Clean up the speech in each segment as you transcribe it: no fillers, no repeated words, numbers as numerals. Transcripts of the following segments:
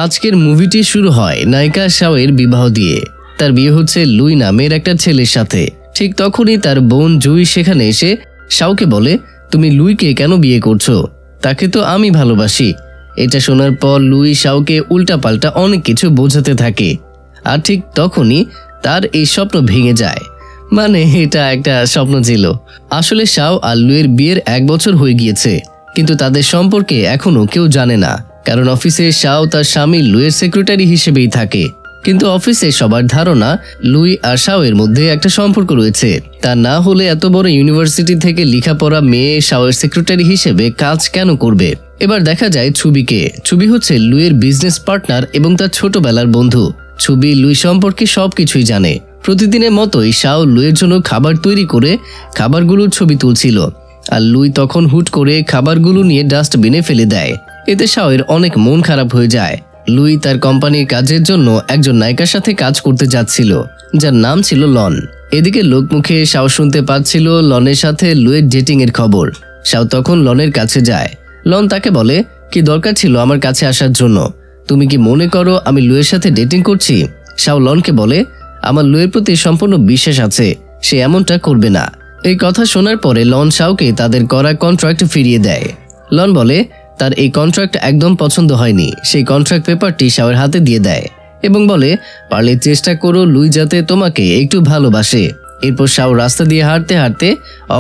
আজকের মুভিটি শুরু হয় নায়িকা শাওয়ের বিবাহ দিয়ে। তার বিয়ে হচ্ছে লুই নামের একটা ছেলের সাথে। ঠিক তখনই তার বোন জুই সেখানে এসে শাওকে বলে, তুমি লুইকে কেন বিয়ে করছো? তাকে তো আমি ভালোবাসি। এটা শোনার পর লুই শাওকে উল্টাপাল্টা অনেক কিছু বোঝাতে থাকে। আর ঠিক তখনই তার এই স্বপ্ন ভেঙে যায়। মানে এটা একটা স্বপ্ন ছিল। আসলে শাও আর লুইয়ের বিয়ের 1 বছর হয়ে গিয়েছে, কিন্তু তাদের সম্পর্কে এখনো কেউ জানে না। কারণ অফিসে শাও তার স্বামী লুইয়ের সেক্রেটারি হিসেবেই থাকে। কিন্তু অফিসে সবার ধারণা লুই আর শাওয়ের মধ্যে একটা সম্পর্ক রয়েছে। তা না হলে এত বড় ইউনিভার্সিটি থেকে লেখাপড়া মেয়ে শাওয়ের সেক্রেটারি হিসেবে কাজ কেন করবে? এবার দেখা যায় ছবিকে। ছবি হচ্ছে লুইয়ের বিজনেস পার্টনার এবং তার ছোটবেলার বন্ধু। ছবি লুই সম্পর্কে সবকিছুই জানে। প্রতিদিনের মতোই শাও লুইয়ের জন্য খাবার তৈরি করে খাবারগুলোর ছবি তুলছিল। আর লুই তখন হুট করে খাবারগুলো নিয়ে ডাস্টবিনে ফেলে দেয়। এতে শাওয়ের অনেক মন খারাপ হয়ে যায়। লুই তার কোম্পানির কাজের জন্য একজন নায়িকার সাথে কাজ করতে যাচ্ছিল, যার নাম ছিল লন। এদিকে লোকমুখে শাও শুনতে পাচ্ছিল লনের সাথে লুইয়ের ডেটিং এর খবর। শাও তখন লনের কাছে যায়। লন তাকে বলে, কি দরকার ছিল আমার কাছে আসার জন্য? তুমি কি মনে করো আমি লুইয়ের সাথে ডেটিং করছি? শাও লনকে বলে, আমার লুইয়ের প্রতি সম্পূর্ণ বিশ্বাস আছে, সে এমনটা করবে না। এই কথা শোনার পরে লন শাওকে তাদের করা কন্ট্রাক্ট ফিরিয়ে দেয়। লন বলে তার এই কন্ট্রাক্ট একদম পছন্দ হয়নি। সেই কন্ট্রাক্ট পেপারটি শাওয়ের হাতে দিয়ে দেয় এবং বলে, পারলে চেষ্টা করো লুই যাতে তোমাকে একটু ভালোবাসে। এরপর শাও রাস্তা দিয়ে হাঁটতে হাঁটতে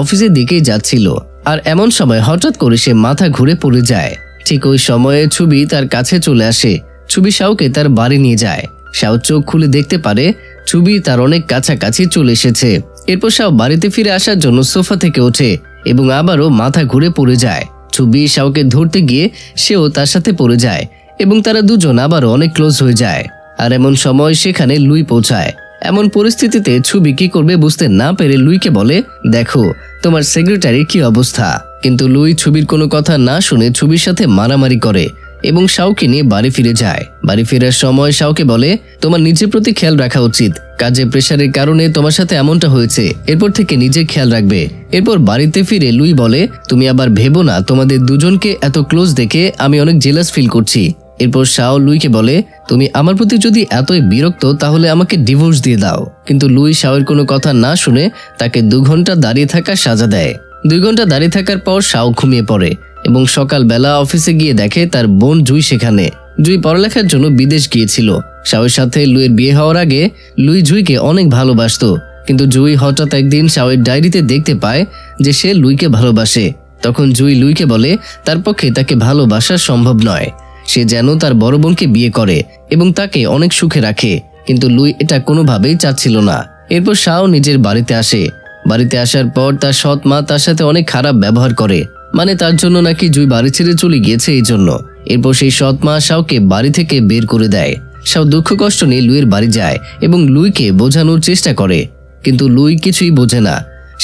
অফিসের দিকেই যাচ্ছিল। আর এমন সময় হঠাৎ করে সে মাথা ঘুরে পড়ে যায়। ঠিক ওই সময়ে ছবি তার কাছে চলে আসে। ছবি শাওকে তার বাড়ি নিয়ে যায়। শাও চোখ খুলে দেখতে পারে ছবি তার অনেক কাছাকাছি চলে এসেছে। এরপর শাও বাড়িতে ফিরে আসার জন্য সোফা থেকে ওঠে এবং আবারও মাথা ঘুরে পড়ে যায়। ছবি শাওকে ধরতে গিয়ে সেও তার সাথে পড়ে যায় এবং তারা দুজন আবারও অনেক ক্লোজ হয়ে যায়। আর এমন সময় সেখানে লুই পৌঁছায়। এমন পরিস্থিতিতে ছবি কি করবে বুঝতে না পেরে লুইকে বলে, দেখো তোমার সেক্রেটারির কি অবস্থা। কিন্তু লুই ছবির কোনো কথা না শুনে ছবির সাথে মারামারি করে এবং শাওকে নিয়ে বাড়ি ফিরে যায়। বাড়ি ফেরার সময় শাওকে বলে, তোমার নিজের প্রতি খেয়াল রাখা উচিত। কাজের প্রেশারের কারণে তোমার সাথে এমনটা হয়েছে, এরপর থেকে নিজের খেয়াল রাখবে। এরপর বাড়িতে ফিরে লুই বলে, তুমি আবার ভেবো না তোমাদের দুজনকে এত ক্লোজ দেখে আমি অনেক জেলাস ফিল করছি। এরপর শাও লুইকে বলে, তুমি আমার প্রতি যদি এতই বিরক্ত তাহলে আমাকে ডিভোর্স দিয়ে দাও। কিন্তু লুই শাওয়ের কোনো কথা না শুনে তাকে 2 ঘন্টা দাঁড়িয়ে থাকার সাজা দেয়। 2 ঘন্টা দাঁড়িয়ে থাকার পর শাও ঘুমিয়ে পড়ে এবং সকালবেলা অফিসে গিয়ে দেখে তার বোন জুই সেখানে। জুই পড়ালেখার জন্য বিদেশ গিয়েছিল। শাওয়ের সাথে লুইয়ের বিয়ে হওয়ার আগে লুই জুইকে অনেক ভালোবাসতো, কিন্তু জুই হঠাৎ একদিন শাওয়ের ডায়েরিতে দেখতে পায় যে সে লুইকে ভালোবাসে। তখন জুই লুইকে বলে তার পক্ষে তাকে ভালোবাসা সম্ভব নয়। সে যেন তার বড় বোনকে বিয়ে করে এবং তাকে অনেক সুখে রাখে, কিন্তু লুই এটা কোনোভাবেই চাচ্ছিল না। এরপর শাও নিজের বাড়িতে আসে। বাড়িতে আসার পর তার সৎ মা তার সাথে অনেক খারাপ ব্যবহার করে, মানে তার জন্য নাকি জুই বাড়ি ছেড়ে চলে গিয়েছে এই জন্য। এরপর সেই সৎ মা শাওকে বাড়ি থেকে বের করে দেয়। শাও দুঃখ কষ্ট নিয়ে লুইয়ের বাড়ি যায় এবং লুইকে বোঝানোর চেষ্টা করে, কিন্তু লুই কিছুই বোঝে না।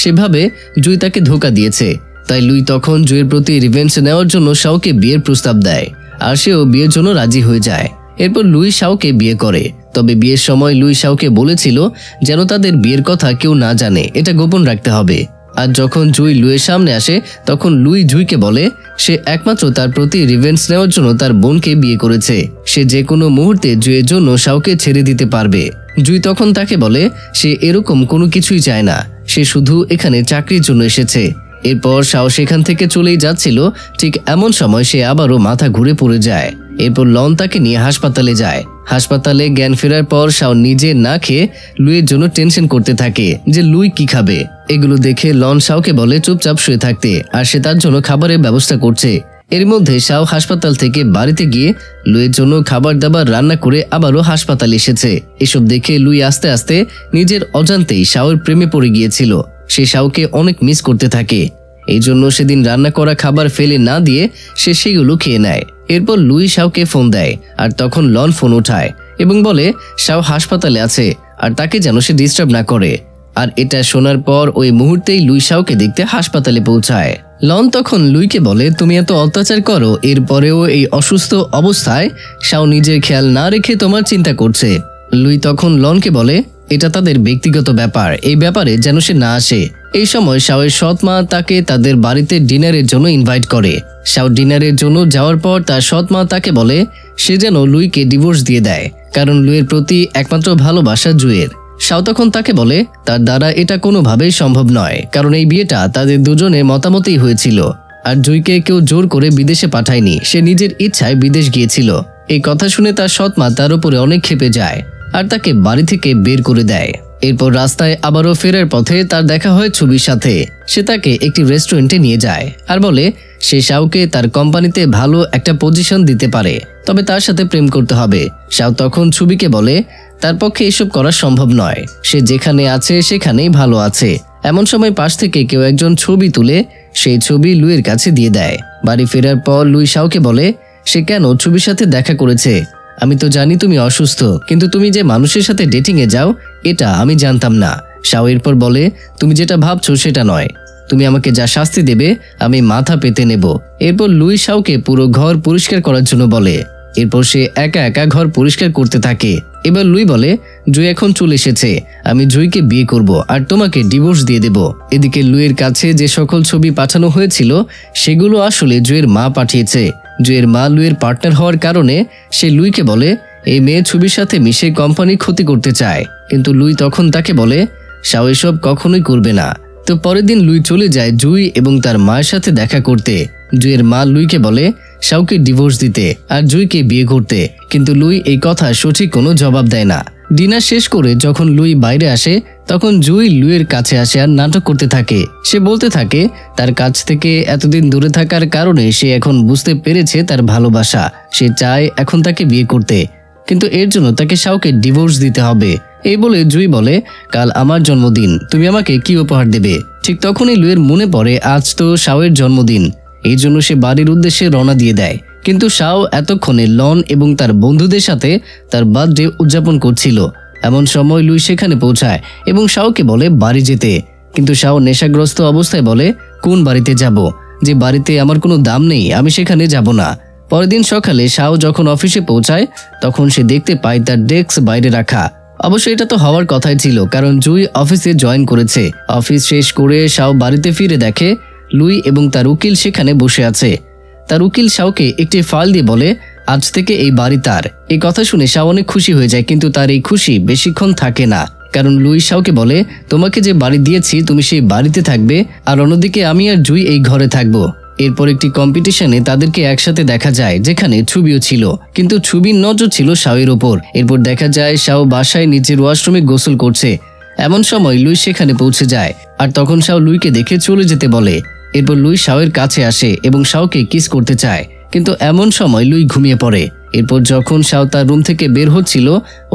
সেভাবে জুই তাকে ধোঁকা দিয়েছে। তাই লুই তখন জুইয়ের প্রতি রিভেঞ্জ নেওয়ার জন্য শাওকে বিয়ের প্রস্তাব দেয় আর সেও বিয়ের জন্য রাজি হয়ে যায়। এরপর লুই শাওকে বিয়ে করে। তবে বিয়ের সময় লুই শাওকে বলেছিল যেন তাদের বিয়ের কথা কেউ না জানে, এটা গোপন রাখতে হবে। আর যখন জুই লুইয়ের সামনে আসে তখন লুই জুইকে বলে সে একমাত্র তার প্রতি রিভেঞ্জ নেওয়ার জন্য তার বোনকে বিয়ে করেছে। সে যে কোনো মুহূর্তে জুইয়ের জন্য শাওকে ছেড়ে দিতে পারবে। জুই তখন তাকে বলে সে এরকম কোনো কিছুই চায় না, সে শুধু এখানে চাকরির জন্য এসেছে। এরপর শাও সেখান থেকে চলেই যাচ্ছিল। ঠিক এমন সময় সে আবারও মাথা ঘুরে পড়ে যায়। এরপর লন তাকে নিয়ে হাসপাতালে যায়। হাসপাতালে জ্ঞান ফেরার পর শাও নিজে না খেয়ে লুইয়ের জন্য টেনশন করতে থাকে যে লুই কি খাবে। এগুলো দেখে লন শাওকে বলে চুপচাপ শুয়ে থাকতে, আর সে তার জন্য খাবারের ব্যবস্থা করছে। এর মধ্যে শাও হাসপাতাল থেকে বাড়িতে গিয়ে লুইয়ের জন্য খাবার দাবার রান্না করে আবারও হাসপাতালে এসেছে। এসব দেখে লুই আস্তে আস্তে নিজের অজান্তেই শাওর প্রেমে পড়ে গিয়েছিল। সে শাওকে অনেক মিস করতে থাকে। এই জন্য সেদিন রান্না করা খাবার ফেলে না দিয়ে সে সেগুলো খেয়ে নেয়। এরপর লুই শাওকে ফোন দেয় আর তখন লন ফোন উঠায় এবং বলে শাও হাসপাতালে আছে আর তাকে যেন সে ডিস্টার্ব না করে। আর এটা শোনার পর ওই মুহূর্তেই লুই শাওকে দেখতে হাসপাতালে পৌঁছায়। লন তখন লুইকে বলে তুমি এত অত্যাচার করো, এরপরেও এই অসুস্থ অবস্থায় শাও নিজের খেয়াল না রেখে তোমার চিন্তা করছে। লুই তখন লনকে বলে এটা তাদের ব্যক্তিগত ব্যাপার, এই ব্যাপারে যেন সে না আসে। এই সময় শাওয়ের সৎ মা তাকে তাদের বাড়িতে ডিনারের জন্য ইনভাইট করে। শাও ডিনারের জন্য যাওয়ার পর তার সৎ মা তাকে বলে সে যেন লুইকে ডিভোর্স দিয়ে দেয়, কারণ লুইয়ের প্রতি একমাত্র ভালোবাসা জুইয়ের। শাও তখন তাকে বলে তার দ্বারা এটা কোনোভাবেই সম্ভব নয়, কারণ এই বিয়েটা তাদের দুজনের মতামতেই হয়েছিল, আর জুইকে কেউ জোর করে বিদেশে পাঠায়নি, সে নিজের ইচ্ছায় বিদেশ গিয়েছিল। এই কথা শুনে তার সৎমা তার উপরে অনেক ক্ষেপে যায় আর তাকে বাড়ি থেকে বের করে দেয়। এরপর রাস্তায় আবারও ফেরার পথে তার দেখা হয় ছবির সাথে। সে তাকে একটি রেস্টুরেন্টে নিয়ে যায় আর বলে সে শাওকে তার কোম্পানিতে ভালো একটা পজিশন দিতে পারে, তবে তার সাথে প্রেম করতে হবে। শাও তখন ছবিকে বলে তার পক্ষে এসব করা সম্ভব নয়, সে যেখানে আছে সেখানেই ভালো আছে। এমন সময় পাশ থেকে কেউ একজন ছবি তুলে সেই ছবি লুইয়ের কাছে দিয়ে দেয়। বাড়ি ফেরার পর লুই শাওকে বলে সে কেন ছবির সাথে দেখা করেছে। আমি তো জানি তুমি অসুস্থ, কিন্তু তুমি যে মানুষের সাথে ডেটিংয়ে যাও এটা আমি জানতাম না। শাও এরপর বলে তুমি যেটা ভাবছো সেটা নয়, তুমি আমাকে যা শাস্তি দেবে আমি মাথা পেতে নেব। এরপর লুই শাওকে পুরো ঘর পরিষ্কার করার জন্য বলে। এরপর সে একা একা ঘর পরিষ্কার করতে থাকে। এবার লুই বলে জুই এখন চলে এসেছে, আমি জুইকে বিয়ে করব আর তোমাকে ডিভোর্স দিয়ে দেব। এদিকে লুইয়ের কাছে যে সকল ছবি পাঠানো হয়েছিল সেগুলো আসলে জুইয়ের মা পাঠিয়েছে। জুইয়ের মা লুইয়ের পার্টনার হওয়ার কারণে সে লুইকে বলে এই মেয়ে ছবির সাথে মিশে কোম্পানি ক্ষতি করতে চায়, কিন্তু লুই তখন তাকে বলে শাও এসব কখনোই করবে না। তো পরের দিন লুই চলে যায় জুই এবং তার মায়ের সাথে দেখা করতে। জুইয়ের মা লুইকে বলে শাওকে ডিভোর্স দিতে আর জুইকে বিয়ে করতে, কিন্তু লুই এই কথা সঠিক কোনো জবাব দেয় না। ডিনার শেষ করে যখন লুই বাইরে আসে তখন জুই লুইয়ের কাছে আসে আর নাটক করতে থাকে। সে বলতে থাকে তার কাছ থেকে এতদিন দূরে থাকার কারণে সে এখন বুঝতে পেরেছে তার ভালোবাসা, সে চায় এখন তাকে বিয়ে করতে, কিন্তু এর জন্য তাকে শাওকে ডিভোর্স দিতে হবে। এই বলে জুই বলে কাল আমার জন্মদিন, তুমি আমাকে কি উপহার দেবে। ঠিক তখনই লুইয়ের মনে পড়ে আজ তো শাওয়ের জন্মদিন, এই জন্য সে বাড়ির উদ্দেশ্যে রওনা দিয়ে দেয়। কিন্তু শাও এতক্ষণে লন এবং তার বন্ধুদের সাথে তার বার্থডে উদযাপন করছিল। এমন সময় লুই সেখানে পৌঁছায় এবং শাওকে বলে বাড়ি যেতে, কিন্তু শাও নেশাগ্রস্ত অবস্থায় বলে কোন বাড়িতে যাব, যে বাড়িতে আমার কোনো দাম নেই আমি সেখানে যাব না। পরের দিন সকালে শাও যখন অফিসে পৌঁছায় তখন সে দেখতে পায় তার ডেস্ক বাইরে রাখা। অবশ্য এটা তো হওয়ার কথাই ছিল, কারণ জুই অফিসে জয়েন করেছে। অফিস শেষ করে শাও বাড়িতে ফিরে দেখে লুই এবং তার উকিল সেখানে বসে আছে। তার উকিল শাওকে একটি ফাইল দিয়ে বলে আজ থেকে এই বাড়ি তার। এই কথা শুনে শাও অনেক খুশি হয়ে যায়, কিন্তু তার এই খুশি বেশিক্ষণ থাকে না, কারণ লুই শাওকে বলে তোমাকে যে বাড়ি দিয়েছি তুমি সেই বাড়িতে থাকবে, আর অন্যদিকে আমি আর জুই এই ঘরে থাকবো। এরপর একটি কম্পিটিশনে তাদেরকে একসাথে দেখা যায় যেখানে ছবিও ছিল, কিন্তু ছবির নজর ছিল শাওয়ের ওপর। এরপর দেখা যায় শাও বাসায় নিজের ওয়াশরুমে গোসল করছে। এমন সময় লুই সেখানে পৌঁছে যায় আর তখন শাও লুইকে দেখে চলে যেতে বলে। এরপর লুই শাওয়ের কাছে আসে এবং শাওকে কিস করতে চায়, কিন্তু এমন সময় লুই ঘুমিয়ে পড়ে। এরপর যখন শাও তার রুম থেকে বের হচ্ছিল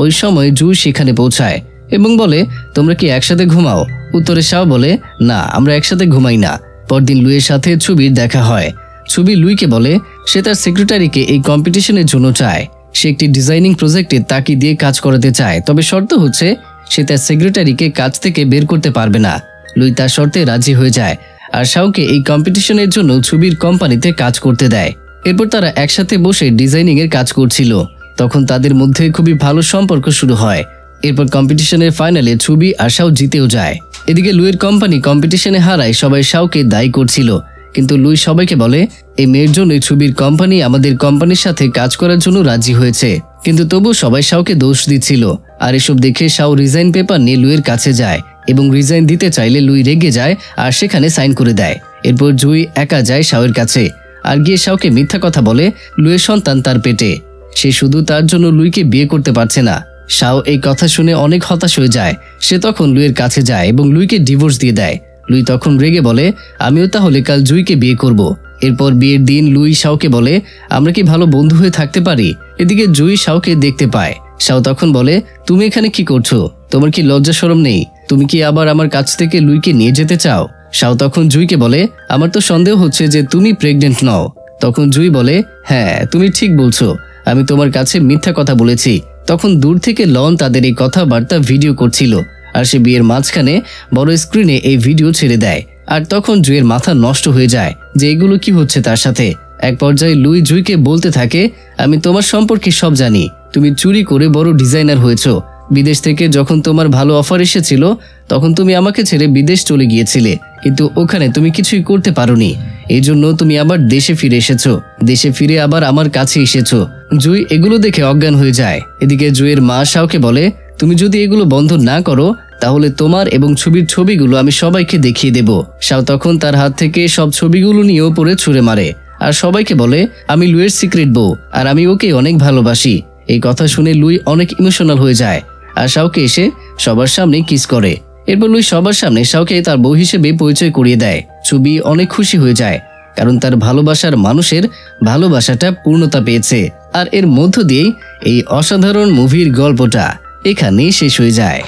ওই সময় জুই সেখানে পৌঁছায় এবং বলে তোমরা কি একসাথে ঘুমাও। উত্তরে শাও বলে না, আমরা একসাথে ঘুমাই না। পরদিন লুইয়ের সাথে ছবির দেখা হয়। ছবি লুইকে বলে সে তার সেক্রেটারিকে এই কম্পিটিশনের জন্য চায়। সে একটি ডিজাইনিং প্রজেক্টে তাকে দিয়ে কাজ করাতে চায়, তবে শর্ত হচ্ছে সে তার সেক্রেটারিকে কাজ থেকে বের করতে পারবে না। লুই তার শর্তে রাজি হয়ে যায় আর শাওকে এই কম্পিটিশনের জন্য ছবির কোম্পানিতে কাজ করতে দেয়। এরপর তারা একসাথে বসে ডিজাইনিং এর কাজ করছিল। তখন তাদের মধ্যে খুবই ভালো সম্পর্ক শুরু হয়। এরপর কম্পিটিশনের ফাইনালে ছবি আর শাও জিতেও যায়। এদিকে লুইয়ের কোম্পানি কম্পিটিশনে হারায় সবাই শাওকে দায়ী করছিল, কিন্তু লুই সবাইকে বলে এই মেয়ের জন্য ছবির কোম্পানি আমাদের কোম্পানির সাথে কাজ করার জন্য রাজি হয়েছে, কিন্তু তবু সবাই শাওকে দোষ দিচ্ছিল। আর এসব দেখে শাও রিজাইন পেপার নিয়ে লুইয়ের কাছে যায় এবং রিজাইন দিতে চাইলে লুই রেগে যায় আর সেখানে সাইন করে দেয়। এরপর জুই একা যায় শাওয়ের কাছে আর গিয়ে শাওকে মিথ্যা কথা বলে লুইয়ের সন্তান তার পেটে। সে শুধু তার জন্য লুইকে বিয়ে করতে পারছে না। শাও এই কথা শুনে অনেক হতাশ হয়ে যায়। সে তখন লুইয়ের কাছে যায় এবং লুইকে ডিভোর্স দিয়ে দেয়। লুই তখন রেগে বলে আমিও তাহলে কাল জুইকে বিয়ে করব। এরপর বিয়ের দিন লুই শাওকে বলে আমরা কি ভালো বন্ধু হয়ে থাকতে পারি। এদিকে জুই শাওকে দেখতে পায়। শাও তখন বলে তুমি এখানে কি করছো, তোমার কি লজ্জা শরম নেই, তুমি কি আবার আমার কাছ থেকে লুইকে নিয়ে যেতে চাও। শাও তখন জুইকে বলে আমার তো সন্দেহ হচ্ছে যে তুমি প্রেগনেন্ট নও। তখন জুই বলে হ্যাঁ তুমি ঠিক বলছো, আমি তোমার কাছে মিথ্যা কথা বলেছি। তখন দূর থেকে লন তাদের এই কথাবার্তা ভিডিও করছিল আর সে বিয়ের মাঝখানে বড় স্ক্রিনে এই ভিডিও ছেড়ে দেয়। আর তখন জুইয়ের মাথা নষ্ট হয়ে যায় যে এগুলো কি হচ্ছে তার সাথে। এক পর্যায়ে লুই জুইকে বলতে থাকে আমি তোমার সম্পর্কে সব জানি, তুমি চুরি করে বড় ডিজাইনার হয়েছো। বিদেশ থেকে যখন তোমার ভালো অফার এসেছিল তখন তুমি আমাকে ছেড়ে বিদেশ চলে গিয়েছিলে, কিন্তু ওখানে তুমি কিছুই করতে পারোনি। এই জন্য তুমি আবার দেশে ফিরে এসেছো, দেশে ফিরে আবার আমার কাছে এসেছো। জুই এগুলো দেখে অজ্ঞান হয়ে যায়। এদিকে জুইয়ের মা শাওকে বলে, তুমি যদি এগুলো বন্ধ না করো তাহলে তোমার এবং ছবির ছবিগুলো আমি সবাইকে দেখিয়ে দেব। শাও তখন তার হাত থেকে সব ছবিগুলো নিয়ে ওপরে ছুঁড়ে মারে আর সবাইকে বলে, আমি লুইয়ের সিক্রেট বউ আর আমি ওকে অনেক ভালোবাসি। এই কথা শুনে লুই অনেক ইমোশনাল হয়ে যায় আর শাওকে এসে সবার সামনে কিস করে। এরপর লুই সবার সামনে শাওকে তার বউ হিসেবে পরিচয় করিয়ে দেয়। ছবি অনেক খুশি হয়ে যায় কারণ তার ভালোবাসার মানুষের ভালোবাসাটা পূর্ণতা পেয়েছে। আর এর মধ্য দিয়েই এই অসাধারণ মুভির গল্পটা এখানেই শেষ হয়ে যায়।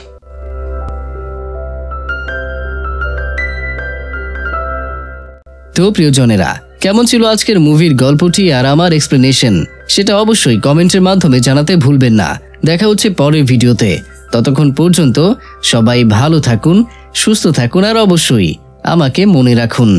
তো প্রিয়জনেরা, কেমন ছিল আজকের মুভির গল্পটি আর আমার এক্সপ্লেনেশন, সেটা অবশ্যই কমেন্টের মাধ্যমে জানাতে ভুলবেন না। দেখা হচ্ছে পরের ভিডিওতে। ততক্ষণ পর্যন্ত সবাই ভালো থাকুন, সুস্থ থাকুন আর অবশ্যই আমাকে মনে রাখুন।